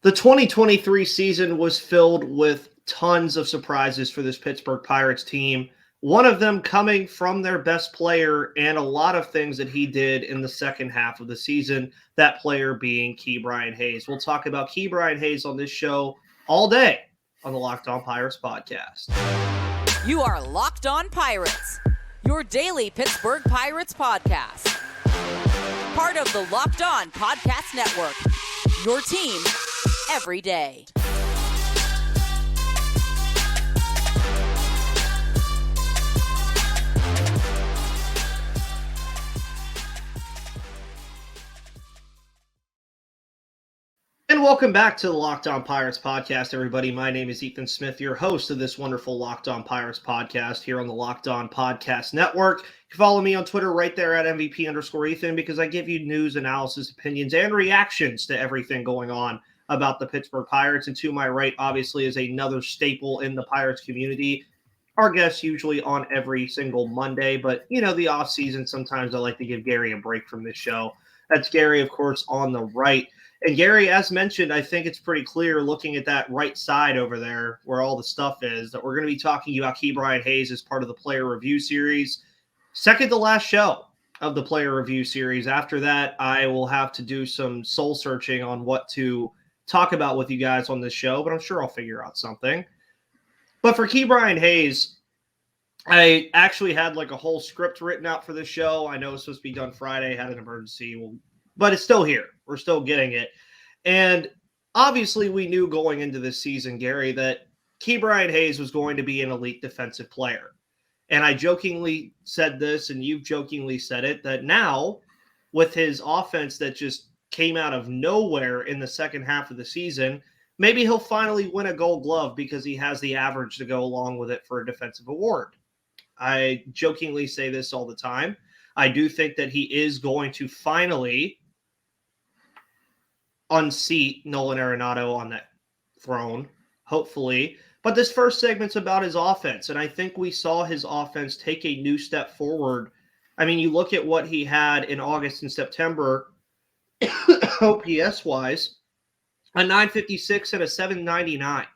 The 2023 season was filled with tons of surprises for this Pittsburgh Pirates team. One of them coming from their best player and a lot of things that he did in the second half of the season, that player being KeBryan Hayes. We'll talk about KeBryan Hayes on this show all day on the Locked On Pirates podcast. You are Locked On Pirates, your daily Pittsburgh Pirates podcast. Part of the Locked On Podcast Network, your team every day. And welcome back to the Locked On Pirates podcast, everybody. My name is Ethan Smith, your host of this wonderful Locked On Pirates podcast here on the Locked On Podcast Network. You can follow me on Twitter right there at MVP_Ethan because I give you news, analysis, opinions, and reactions to everything going on about the Pittsburgh Pirates. And to my right, obviously, is another staple in the Pirates community. Our guest usually on every single Monday, but, you know, the off season, sometimes I like to give Gary a break from this show. That's Gary, of course, on the right. And Gary, as mentioned, I think it's pretty clear looking at that right side over there where all the stuff is that we're going to be talking about KeBryan Hayes as part of the player review series. Second to last show of the player review series. After that, I will have to do some soul searching on what to talk about with you guys on this show, but I'm sure I'll figure out something. But for KeBryan Hayes, I actually had like a whole script written out for this show. I know it was supposed to be done Friday, had an emergency, but it's still here. We're still getting it. And obviously we knew going into this season, Gary, that KeBryan Hayes was going to be an elite defensive player. And I jokingly said this, and you've jokingly said it, that now with his offense that just came out of nowhere in the second half of the season, maybe he'll finally win a Gold Glove because he has the average to go along with it for a defensive award. I jokingly say this all the time. I do think that he is going to finally unseat Nolan Arenado on that throne, hopefully. But this first segment's about his offense, and I think we saw his offense take a new step forward. I mean, you look at what he had in August and September, OPS-wise, a 956 and a 799.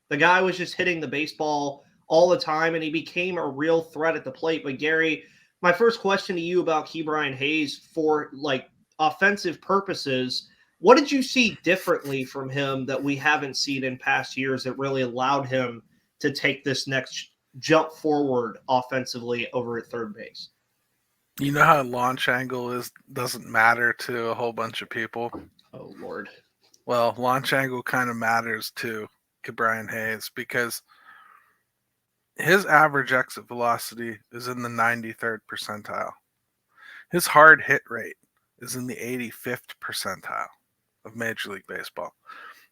The guy was just hitting the baseball all the time, and he became a real threat at the plate. But, Gary, my first question to you about KeBryan Hayes for, like, offensive purposes, what did you see differently from him that we haven't seen in past years that really allowed him to take this next jump forward offensively over at third base? You know how launch angle doesn't matter to a whole bunch of people? Oh, Lord. Well, launch angle kind of matters to KeBryan Hayes because his average exit velocity is in the 93rd percentile. His hard hit rate is in the 85th percentile of Major League Baseball.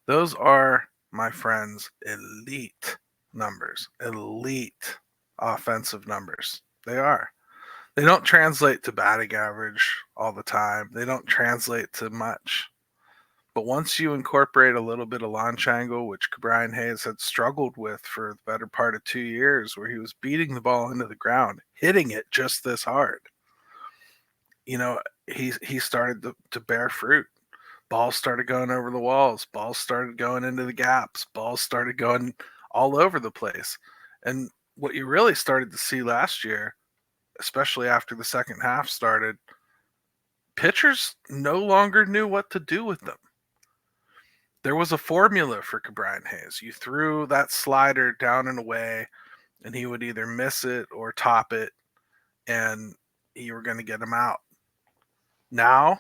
Those are, my friends, elite numbers, elite offensive numbers. They are. They don't translate to batting average all the time. They don't translate to much. But once you incorporate a little bit of launch angle, which KeBryan Hayes had struggled with for the better part of 2 years, where he was beating the ball into the ground, hitting it just this hard, you know, he started to bear fruit. Balls started going over the walls. Balls started going into the gaps. Balls started going all over the place. And what you really started to see last year, especially after the second half started, pitchers no longer knew what to do with them. There was a formula for KeBryan Hayes. You threw that slider down and away, and he would either miss it or top it, and you were going to get him out. Now,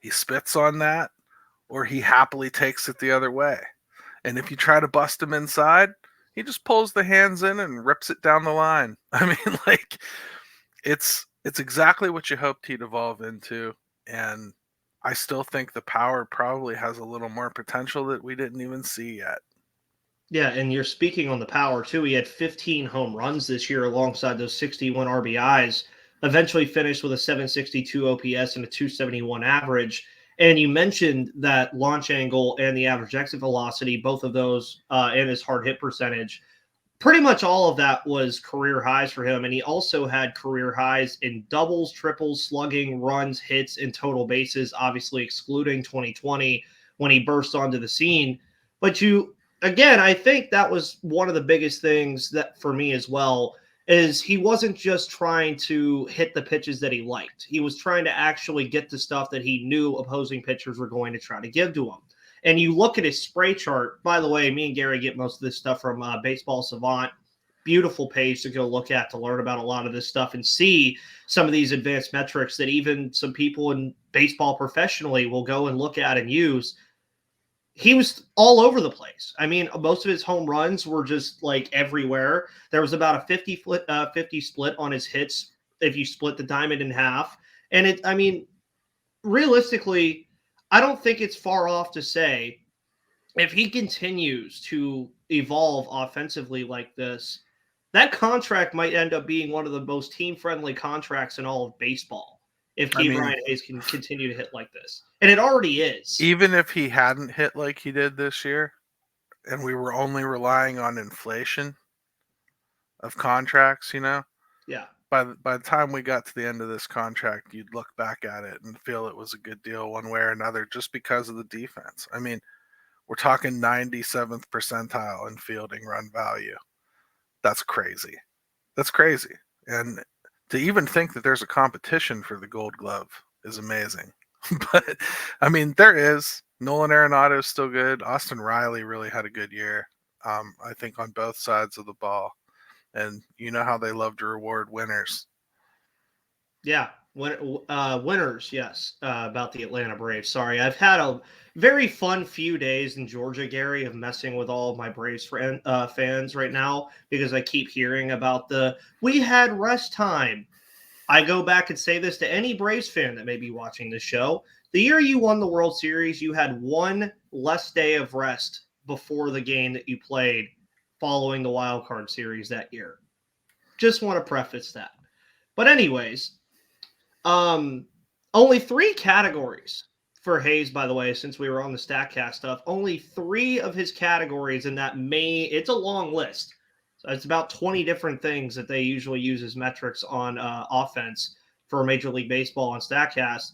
he spits on that, or he happily takes it the other way. And if you try to bust him inside, he just pulls the hands in and rips it down the line. I mean, like, it's exactly what you hoped he'd evolve into. And I still think the power probably has a little more potential that we didn't even see yet. Yeah, and you're speaking on the power, too. He had 15 home runs this year alongside those 61 RBIs, eventually finished with a 762 OPS and a 271 average. And you mentioned that launch angle and the average exit velocity, both of those, and his hard hit percentage. Pretty much all of that was career highs for him. And he also had career highs in doubles, triples, slugging, runs, hits, and total bases, obviously excluding 2020, when he burst onto the scene. But again, I think that was one of the biggest things that for me as well is he wasn't just trying to hit the pitches that he liked. He was trying to actually get the stuff that he knew opposing pitchers were going to try to give to him. And you look at his spray chart. By the way, me and Gary get most of this stuff from Baseball Savant. Beautiful page to go look at to learn about a lot of this stuff and see some of these advanced metrics that even some people in baseball professionally will go and look at and use. He was all over the place. I mean, most of his home runs were just like everywhere. There was about a 50 split on his hits if you split the diamond in half. And realistically, I don't think it's far off to say if he continues to evolve offensively like this, that contract might end up being one of the most team-friendly contracts in all of baseball if KeBryan Hayes can continue to hit like this. And it already is. Even if he hadn't hit like he did this year, and we were only relying on inflation of contracts, Yeah. By the time we got to the end of this contract, you'd look back at it and feel it was a good deal one way or another just because of the defense. I mean, we're talking 97th percentile in fielding run value. That's crazy. That's crazy. And to even think that there's a competition for the Gold Glove is amazing. But, I mean, there is. Nolan Arenado is still good. Austin Riley really had a good year, I think, on both sides of the ball. And you know how they love to reward winners. Yeah, winners, yes, about the Atlanta Braves. Sorry, I've had a very fun few days in Georgia, Gary, of messing with all of my Braves fans right now because I keep hearing about we had rest time. I go back and say this to any Braves fan that may be watching this show. The year you won the World Series, you had one less day of rest before the game that you played following the wild card series that year. Just want to preface that. But anyways, only 3 categories for Hayes, by the way, since we were on the StatCast stuff. Only 3 of his categories in that it's a long list. So it's about 20 different things that they usually use as metrics on offense for Major League Baseball on StatCast.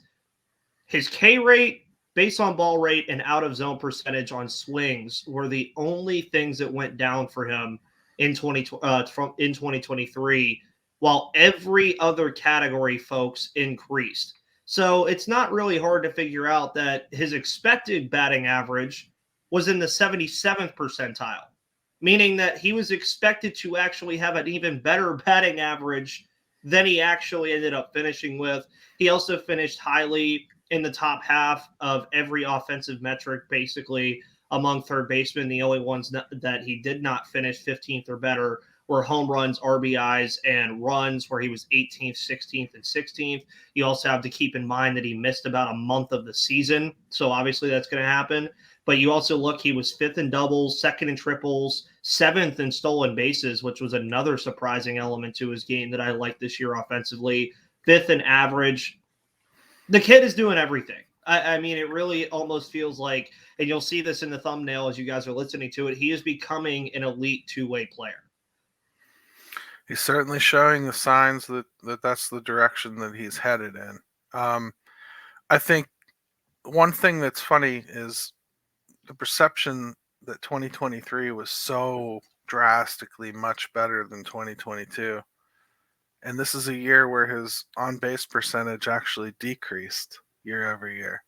His K rate, base on ball rate, and out of zone percentage on swings were the only things that went down for him in 2023, while every other category, folks, increased. So it's not really hard to figure out that his expected batting average was in the 77th percentile, meaning that he was expected to actually have an even better batting average than he actually ended up finishing with. He also finished highly in the top half of every offensive metric, basically, among third basemen. The only ones that he did not finish 15th or better were home runs, RBIs, and runs, where he was 18th, 16th, and 16th. You also have to keep in mind that he missed about a month of the season, so obviously that's going to happen. But you also look, he was 5th in doubles, 2nd in triples, 7th in stolen bases, which was another surprising element to his game that I liked this year offensively. 5th in average. The kid is doing everything. I mean, it really almost feels like, and you'll see this in the thumbnail as you guys are listening to it, he is becoming an elite two-way player. He's certainly showing the signs that that's the direction that he's headed in. I think one thing that's funny is the perception that 2023 was so drastically much better than 2022. And this is a year where his on-base percentage actually decreased year over year.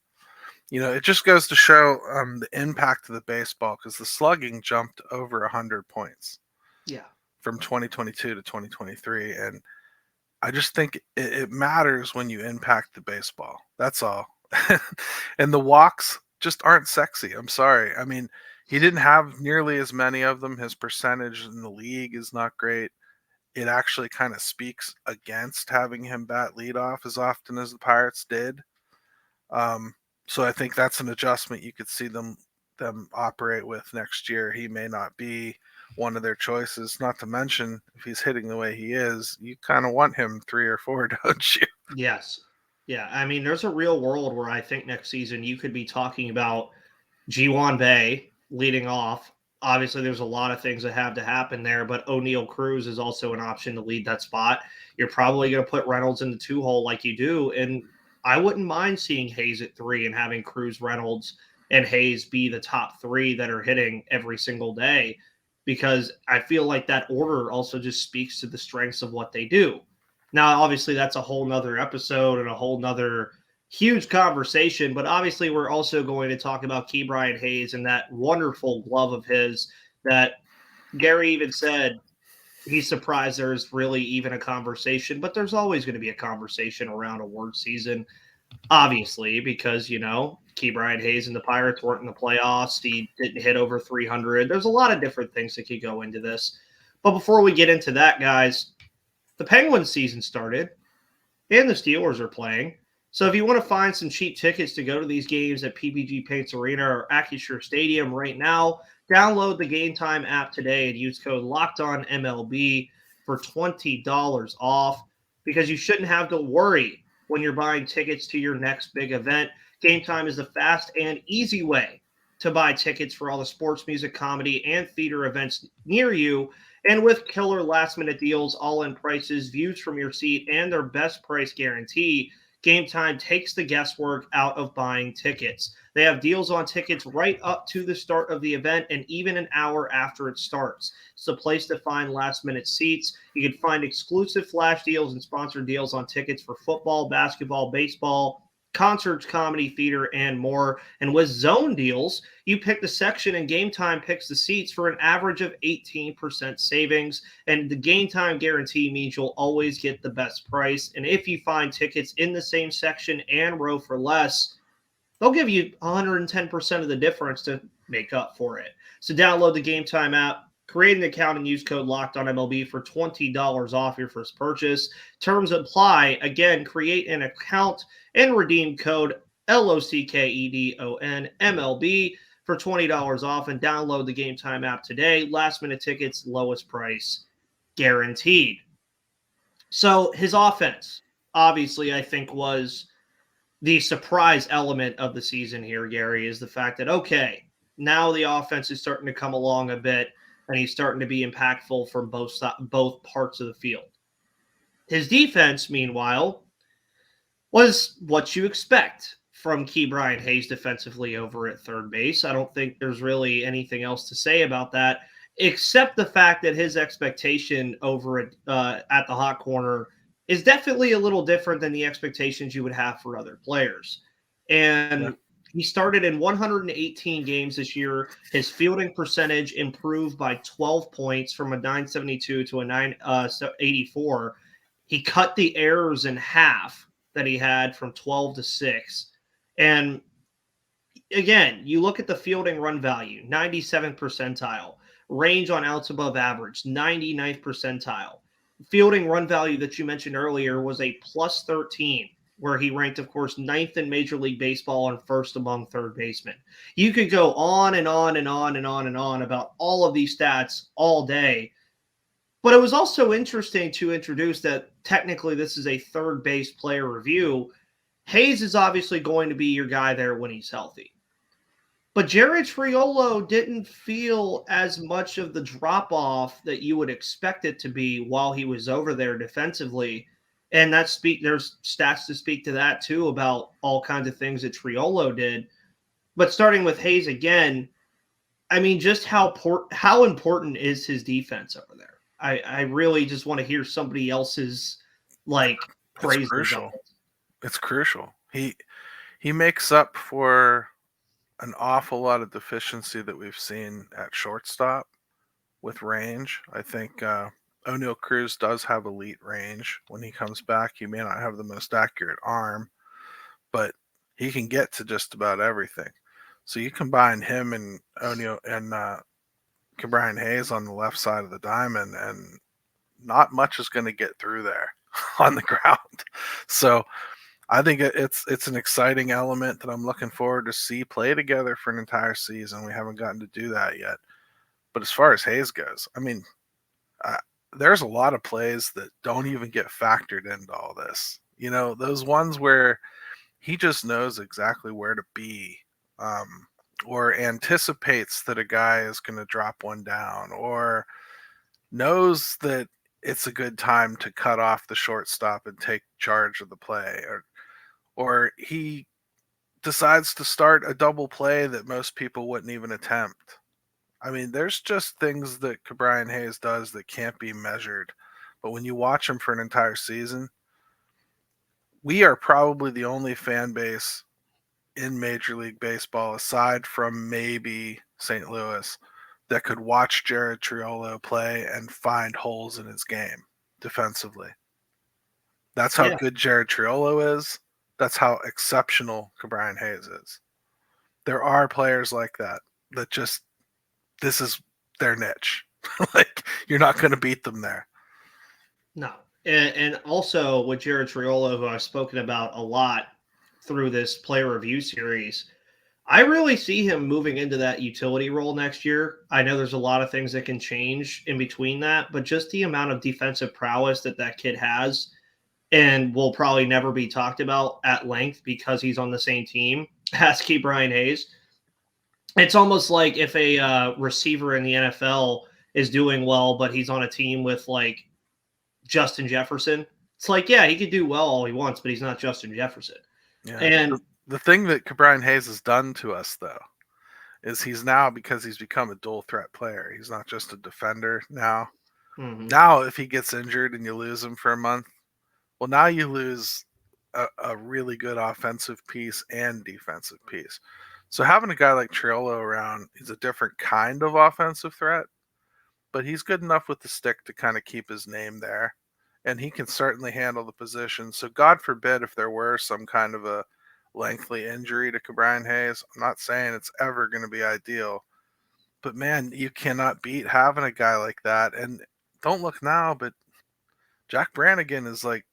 It just goes to show the impact of the baseball, because the slugging jumped over 100 points. Yeah. From 2022 to 2023. And I just think it matters when you impact the baseball. That's all. And the walks just aren't sexy. I'm sorry. I mean, he didn't have nearly as many of them. His percentage in the league is not great. It actually kind of speaks against having him bat leadoff as often as the Pirates did. So I think that's an adjustment you could see them operate with next year. He may not be one of their choices, not to mention if he's hitting the way he is, you kind of want him 3 or 4, don't you? Yes. Yeah. I mean, there's a real world where I think next season you could be talking about Ji-Hwan Bae leading off. Obviously, there's a lot of things that have to happen there, but O'Neal Cruz is also an option to lead that spot. You're probably going to put Reynolds in the 2 hole like you do, and I wouldn't mind seeing Hayes at 3 and having Cruz, Reynolds, and Hayes be the top three that are hitting every single day, because I feel like that order also just speaks to the strengths of what they do. Now, obviously, that's a whole nother episode and a whole nother huge conversation, but obviously, we're also going to talk about KeBryan Hayes and that wonderful glove of his that Gary even said he's surprised there's really even a conversation, but there's always going to be a conversation around award season, obviously, because, KeBryan Hayes and the Pirates weren't in the playoffs. He didn't hit over 300. There's a lot of different things that could go into this. But before we get into that, guys, the Penguins season started and the Steelers are playing. So if you want to find some cheap tickets to go to these games at PPG Paints Arena or Acrisure Stadium right now, download the Game Time app today and use code LOCKEDONMLB for $20 off, because you shouldn't have to worry when you're buying tickets to your next big event. Game Time is the fast and easy way to buy tickets for all the sports, music, comedy, and theater events near you. And with killer last-minute deals, all-in prices, views from your seat, and their best price guarantee, Game Time takes the guesswork out of buying tickets. They have deals on tickets right up to the start of the event and even an hour after it starts. It's a place to find last-minute seats. You can find exclusive flash deals and sponsored deals on tickets for football, basketball, baseball, concerts, comedy, theater, and more. And with zone deals, you pick the section and Game Time picks the seats for an average of 18% savings. And the Game Time guarantee means you'll always get the best price. And if you find tickets in the same section and row for less, they'll give you 110% of the difference to make up for it. So download the Game Time app, create an account, and use code LOCKEDONMLB for $20 off your first purchase. Terms apply. Again, create an account and redeem code LOCKEDONMLB for $20 off, and download the Game Time app today. Last minute tickets, lowest price guaranteed. So his offense, obviously, I think was the surprise element of the season here, Gary, is the fact that, okay, now the offense is starting to come along a bit, and he's starting to be impactful from both parts of the field. His defense, meanwhile, was what you expect from KeBryan Hayes defensively over at third base. I don't think there's really anything else to say about that, except the fact that his expectation over at the hot corner is definitely a little different than the expectations you would have for other players. And he started in 118 games this year. His fielding percentage improved by 12 points from a 972 to a 984. He cut the errors in half that he had from 12 to 6. And again, you look at the fielding run value, 97th percentile. Range on outs above average, 99th percentile. Fielding run value that you mentioned earlier was a plus 13, where he ranked, of course, 9th in Major League Baseball and first among third basemen. You could go on and on and on and on and on about all of these stats all day. But it was also interesting to introduce that technically this is a third base player review. Hayes is obviously going to be your guy there when he's healthy. But Jared Triolo didn't feel as much of the drop-off that you would expect it to be while he was over there defensively. And there's stats to speak to that, too, about all kinds of things that Triolo did. But starting with Hayes again, I mean, just how important is his defense over there? I really just want to hear somebody else's, praise. It's crucial. It's crucial. He makes up for an awful lot of deficiency that we've seen at shortstop with range. I think O'Neal Cruz does have elite range. When he comes back, he may not have the most accurate arm, but he can get to just about everything. So you combine him and O'Neal and KeBryan Hayes on the left side of the diamond, and not much is going to get through there on the ground. So I think it's an exciting element that I'm looking forward to see play together for an entire season. We haven't gotten to do that yet. But as far as Hayes goes, I mean, there's a lot of plays that don't even get factored into all this. You know, those ones where he just knows exactly where to be, or anticipates that a guy is going to drop one down, or knows that it's a good time to cut off the shortstop and take charge of the play, or he decides to start a double play that most people wouldn't even attempt. I mean, there's just things that KeBryan Hayes does that can't be measured. But when you watch him for an entire season, we are probably the only fan base in Major League Baseball, aside from maybe St. Louis, that could watch Jared Triolo play and find holes in his game defensively. That's how good Jared Triolo is. That's how exceptional KeBryan Hayes is. There are players like that just, this is their niche. Like, you're not going to beat them there. No. And also with Jared Triolo, who I've spoken about a lot through this player review series, I really see him moving into that utility role next year. I know there's a lot of things that can change in between that, but just the amount of defensive prowess that kid has and will probably never be talked about at length because he's on the same team as KeBryan Hayes. It's almost like if a receiver in the NFL is doing well, but he's on a team with like Justin Jefferson. It's like, yeah, he could do well all he wants, but he's not Justin Jefferson. Yeah. And the thing that KeBryan Hayes has done to us, though, is he's now, because he's become a dual threat player, he's not just a defender now. Mm-hmm. Now, if he gets injured and you lose him for a month, well, now you lose a really good offensive piece and defensive piece. So having a guy like Triolo around, he's a different kind of offensive threat, but he's good enough with the stick to kind of keep his name there. And he can certainly handle the position. So God forbid if there were some kind of a lengthy injury to KeBryan Hayes. I'm not saying it's ever going to be ideal. But, man, you cannot beat having a guy like that. And don't look now, but Jack Brannigan is, like,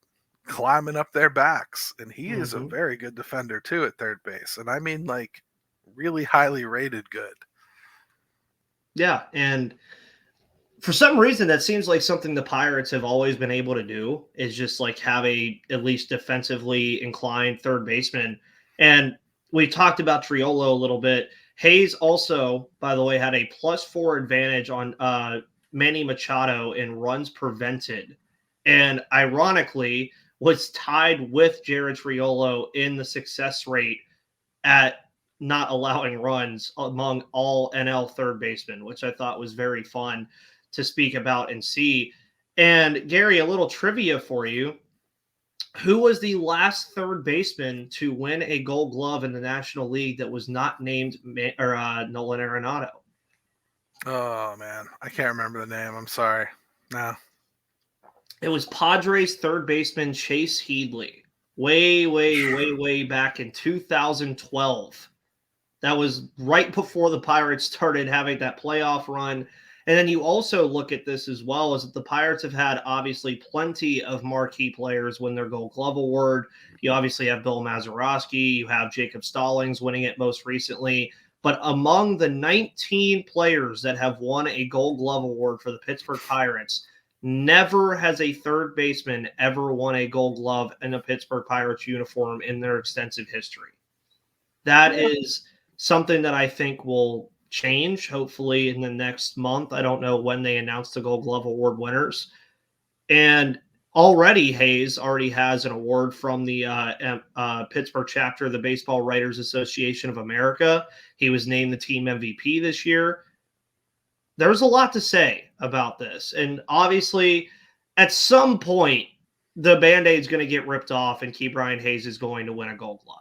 climbing up their backs. And he is a very good defender, too, at third base. And I mean, like, really highly rated good. Yeah, and for some reason, that seems like something the Pirates have always been able to do, is just like have a at least defensively inclined third baseman. And we talked about Triolo a little bit. Hayes also, by the way, had a +4 advantage on Manny Machado in runs prevented, and ironically was tied with Jared Triolo in the success rate at not allowing runs among all NL third basemen, which I thought was very fun to speak about and see. And Gary, a little trivia for you. Who was the last third baseman to win a Gold Glove in the National League that was not named Nolan Arenado? Oh, man. I can't remember the name. I'm sorry. No. It was Padres third baseman Chase Headley. Way back in 2012. That was right before the Pirates started having that playoff run. And then you also look at this as well, is that the Pirates have had obviously plenty of marquee players win their Gold Glove award. You obviously have Bill Mazeroski. You have Jacob Stallings winning it most recently. But among the 19 players that have won a Gold Glove award for the Pittsburgh Pirates, never has a third baseman ever won a Gold Glove in a Pittsburgh Pirates uniform in their extensive history. That is something that I think will change hopefully in the next month. I don't know when they announce the Gold Glove Award winners. And already Hayes already has an award from the Pittsburgh chapter of the Baseball Writers Association of America. He was named the team MVP this year. There's a lot to say about this. And obviously, at some point, the Band-Aid's going to get ripped off and KeBryan Hayes is going to win a Gold Glove.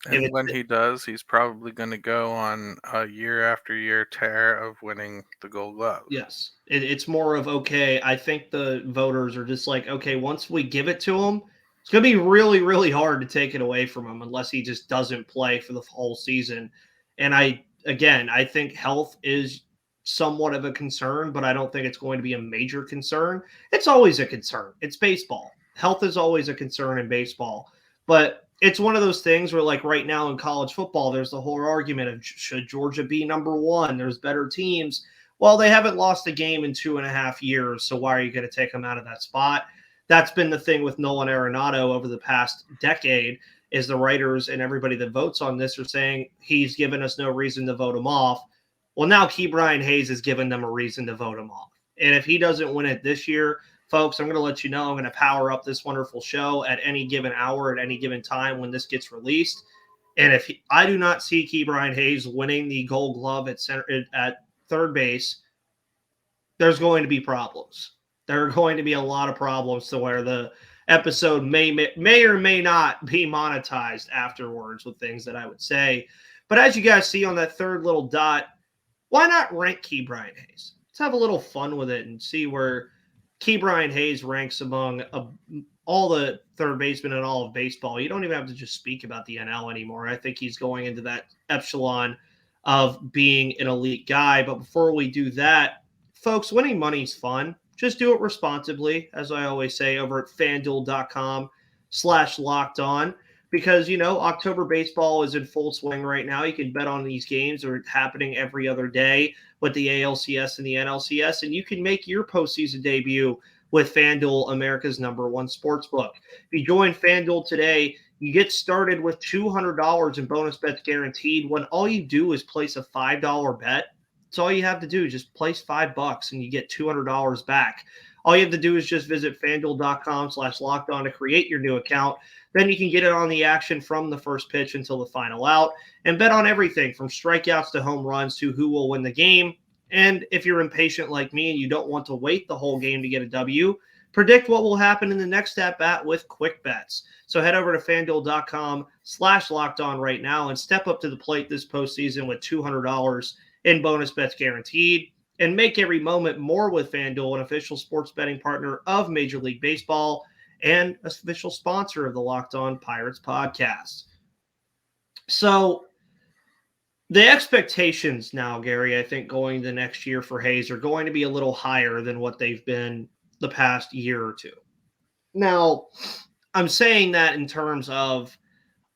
And when he does, he's probably going to go on a year after year tear of winning the Gold Glove. Yes. It's more of, okay, I think the voters are just like, okay, once we give it to him, it's going to be really, really hard to take it away from him unless he just doesn't play for the whole season. And I think health is somewhat of a concern, but I don't think it's going to be a major concern. It's always a concern. It's baseball. Health is always a concern in baseball. But it's one of those things where, like right now in college football, there's the whole argument of should Georgia be number one? There's better teams. Well, they haven't lost a game in 2.5 years, so why are you going to take them out of that spot? That's been the thing with Nolan Arenado over the past decade, is the writers and everybody that votes on this are saying he's given us no reason to vote him off. Well, now KeBryan Hayes has given them a reason to vote him off. And if he doesn't win it this year, folks, I'm going to let you know I'm going to power up this wonderful show at any given hour, at any given time when this gets released. And I do not see KeBryan Hayes winning the Gold Glove at third base, there's going to be problems. There are going to be a lot of problems to where the episode may or may not be monetized afterwards with things that I would say. But as you guys see on that third little dot, why not rank KeBryan Hayes? Let's have a little fun with it and see where KeBryan Hayes ranks among all the third basemen in all of baseball. You don't even have to just speak about the NL anymore. I think he's going into that echelon of being an elite guy. But before we do that, folks, winning money is fun. Just do it responsibly, as I always say, over at FanDuel.com/lockedon. Because, October baseball is in full swing right now. You can bet on these games. They're happening every other day with the ALCS and the NLCS. And you can make your postseason debut with FanDuel, America's #1 sportsbook. If you join FanDuel today, you get started with $200 in bonus bets guaranteed when all you do is place a $5 bet. That's all you have to do. Just place $5 and you get $200 back. All you have to do is just visit FanDuel.com/lockedon to create your new account. Then you can get it on the action from the first pitch until the final out and bet on everything from strikeouts to home runs to who will win the game. And if you're impatient like me and you don't want to wait the whole game to get a W, predict what will happen in the next at-bat with quick bets. So head over to FanDuel.com/lockedon right now and step up to the plate this postseason with $200 in bonus bets guaranteed. And make every moment more with FanDuel, an official sports betting partner of Major League Baseball and official sponsor of the Locked On Pirates podcast. So the expectations now, Gary, I think going the next year for Hayes are going to be a little higher than what they've been the past year or two. Now, I'm saying that in terms of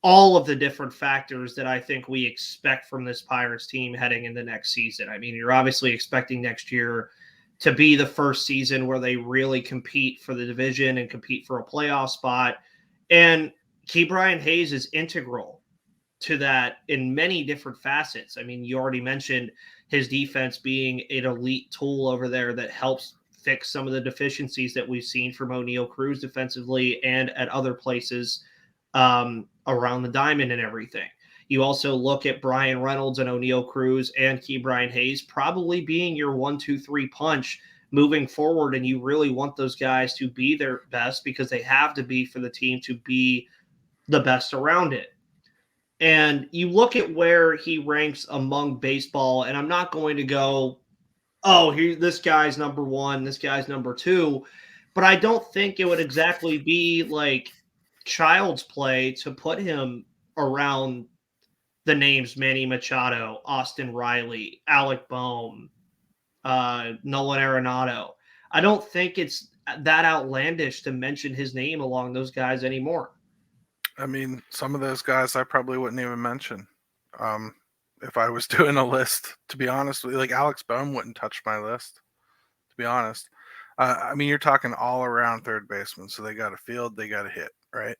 all of the different factors that I think we expect from this Pirates team heading into next season. I mean, you're obviously expecting next year to be the first season where they really compete for the division and compete for a playoff spot. And KeBryan Hayes is integral to that in many different facets. I mean, you already mentioned his defense being an elite tool over there that helps fix some of the deficiencies that we've seen from O'Neal Cruz defensively and at other places around the diamond and everything. You also look at Brian Reynolds and O'Neal Cruz and KeBryan Hayes probably being your 1-2-3 punch moving forward. And you really want those guys to be their best because they have to be for the team to be the best around it. And you look at where he ranks among baseball, and I'm not going to go, this guy's number 1, this guy's number 2, but I don't think it would exactly be like child's play to put him around the names Manny Machado, Austin Riley, Alec Bohm, Nolan Arenado. I don't think it's that outlandish to mention his name along those guys anymore. I mean, some of those guys I probably wouldn't even mention. If I was doing a list, to be honest with you, like Alex Bohm wouldn't touch my list, to be honest. I mean, you're talking all around third baseman. So they got a field, they got a hit, right?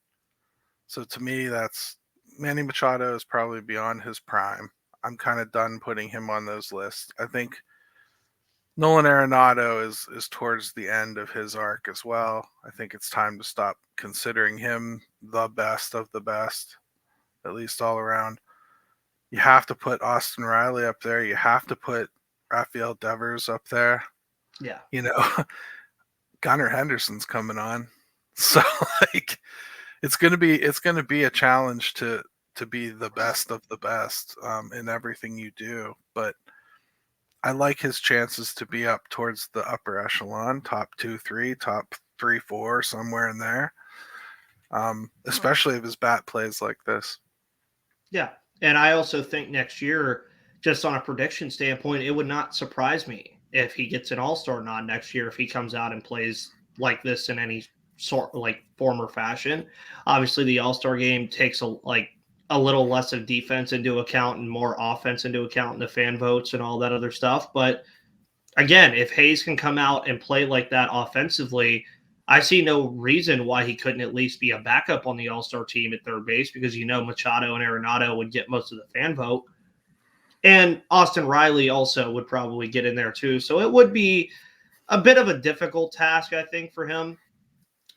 So to me, that's Manny Machado is probably beyond his prime. I'm kind of done putting him on those lists. I think Nolan Arenado is towards the end of his arc as well. I think it's time to stop considering him the best of the best, at least all around. You have to put Austin Riley up there. You have to put Rafael Devers up there. Yeah. Gunnar Henderson's coming on. So like it's gonna be a challenge to be the best of the best in everything you do. But I like his chances to be up towards the upper echelon, top 2, 3, top 3, 4, somewhere in there. Especially if his bat plays like this. Yeah. And I also think next year, just on a prediction standpoint, it would not surprise me if he gets an all-star nod next year, if he comes out and plays like this in any sort form or fashion. Obviously the all-star game takes a little less of defense into account and more offense into account in the fan votes and all that other stuff. But again, if Hayes can come out and play like that offensively, I see no reason why he couldn't at least be a backup on the all-star team at third base because Machado and Arenado would get most of the fan vote. And Austin Riley also would probably get in there too. So it would be a bit of a difficult task, I think, for him.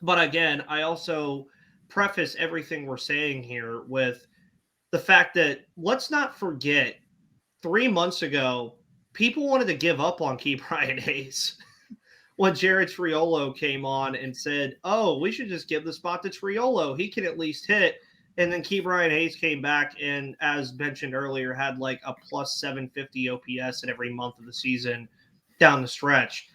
But again, I also preface everything we're saying here with the fact that, let's not forget, 3 months ago, people wanted to give up on KeBryan Hayes when Jared Triolo came on and said, oh, we should just give the spot to Triolo. He can at least hit. And then KeBryan Hayes came back and, as mentioned earlier, had like a plus 750 OPS in every month of the season down the stretch.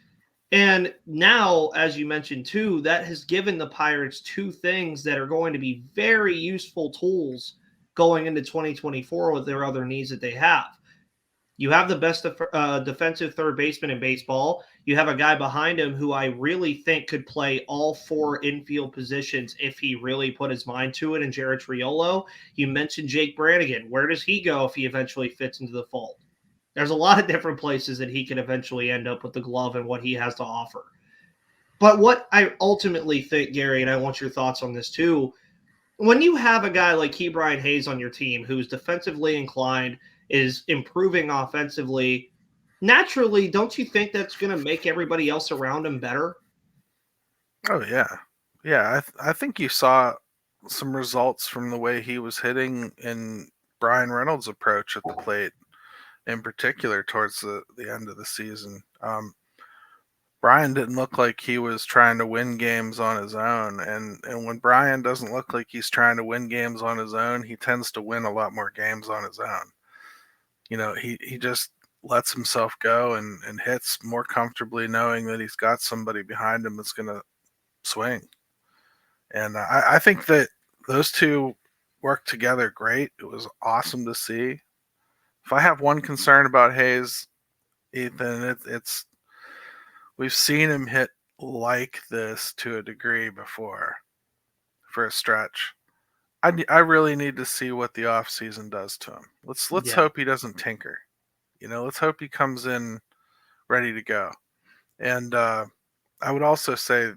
And now, as you mentioned too, that has given the Pirates two things that are going to be very useful tools going into 2024 with their other needs that they have. You have the best defensive third baseman in baseball. You have a guy behind him who I really think could play all four infield positions if he really put his mind to it, in Jared Triolo. You mentioned Jake Brannigan. Where does he go if he eventually fits into the fold? There's a lot of different places that he could eventually end up with the glove and what he has to offer. But what I ultimately think, Gary, and I want your thoughts on this too, when you have a guy like KeBryan Hayes on your team who's defensively inclined, is improving offensively, naturally, don't you think that's going to make everybody else around him better? Oh, yeah. Yeah, I think you saw some results from the way he was hitting in Bryan Reynolds' approach at the plate, in particular towards the end of the season. Bryan didn't look like he was trying to win games on his own. And when Bryan doesn't look like he's trying to win games on his own, he tends to win a lot more games on his own. You know, he just lets himself go and hits more comfortably, knowing that he's got somebody behind him that's going to swing. And I think that those two work together great. It was awesome to see. If I have one concern about Hayes, Ethan, it's we've seen him hit like this to a degree before for a stretch. I really need to see what the offseason does to him. Let's hope he doesn't tinker. You know, let's hope he comes in ready to go. And I would also say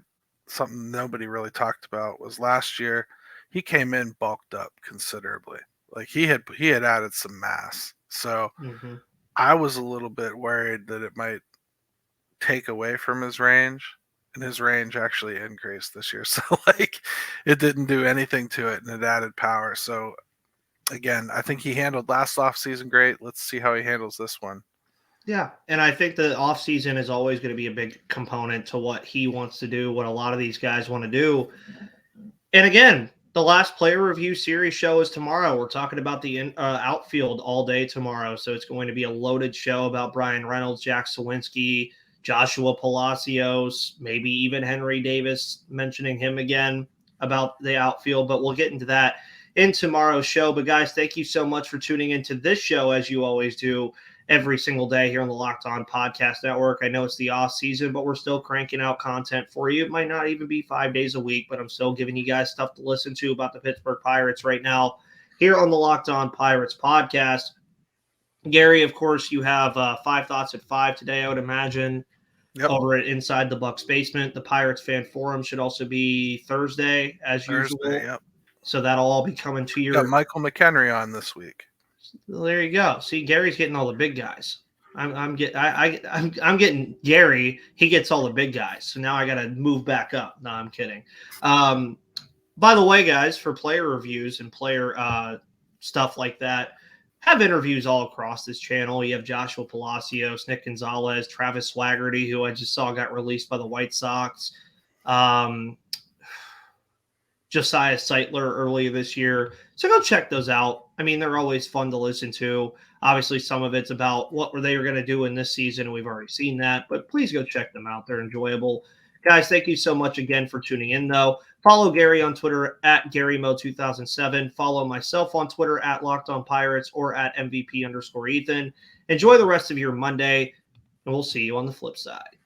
something nobody really talked about was last year he came in bulked up considerably. Like he had added some mass. So I was a little bit worried that it might take away from his range. And his range actually increased this year. So, like, it didn't do anything to it, and it added power. So, again, I think he handled last offseason great. Let's see how he handles this one. Yeah, and I think the offseason is always going to be a big component to what he wants to do, what a lot of these guys want to do. And, again, the last player review series show is tomorrow. We're talking about the outfield all day tomorrow. So, it's going to be a loaded show about Bryan Reynolds, Jack Sawinski, Joshua Palacios, maybe even Henry Davis, mentioning him again about the outfield. But we'll get into that in tomorrow's show. But, guys, thank you so much for tuning into this show, as you always do every single day here on the Locked On Podcast Network. I know it's the off season, but we're still cranking out content for you. It might not even be 5 days a week, but I'm still giving you guys stuff to listen to about the Pittsburgh Pirates right now here on the Locked On Pirates podcast. Gary, of course, you have 5 Thoughts at 5 today, I would imagine. Yep. Over at Inside the Bucks Basement. The Pirates Fan Forum should also be Thursday, as usual. Yep. So that'll all be coming to your. Got Michael McHenry on this week. Well, there you go. See, Gary's getting all the big guys. I'm getting Gary. He gets all the big guys. So now I got to move back up. No, I'm kidding. By the way, guys, for player reviews and player stuff like that, have interviews all across this channel. You have Joshua Palacios, Nick Gonzalez, Travis Swaggerty, who I just saw got released by the White Sox, Josiah Seitler earlier this year. So go check those out. I mean, they're always fun to listen to. Obviously, some of it's about what were they going to do in this season, and we've already seen that. But please go check them out. They're enjoyable. Guys, thank you so much again for tuning in, though. Follow Gary on Twitter at GaryMo2007. Follow myself on Twitter at LockedOnPirates or at MVP_Ethan. Enjoy the rest of your Monday, and we'll see you on the flip side.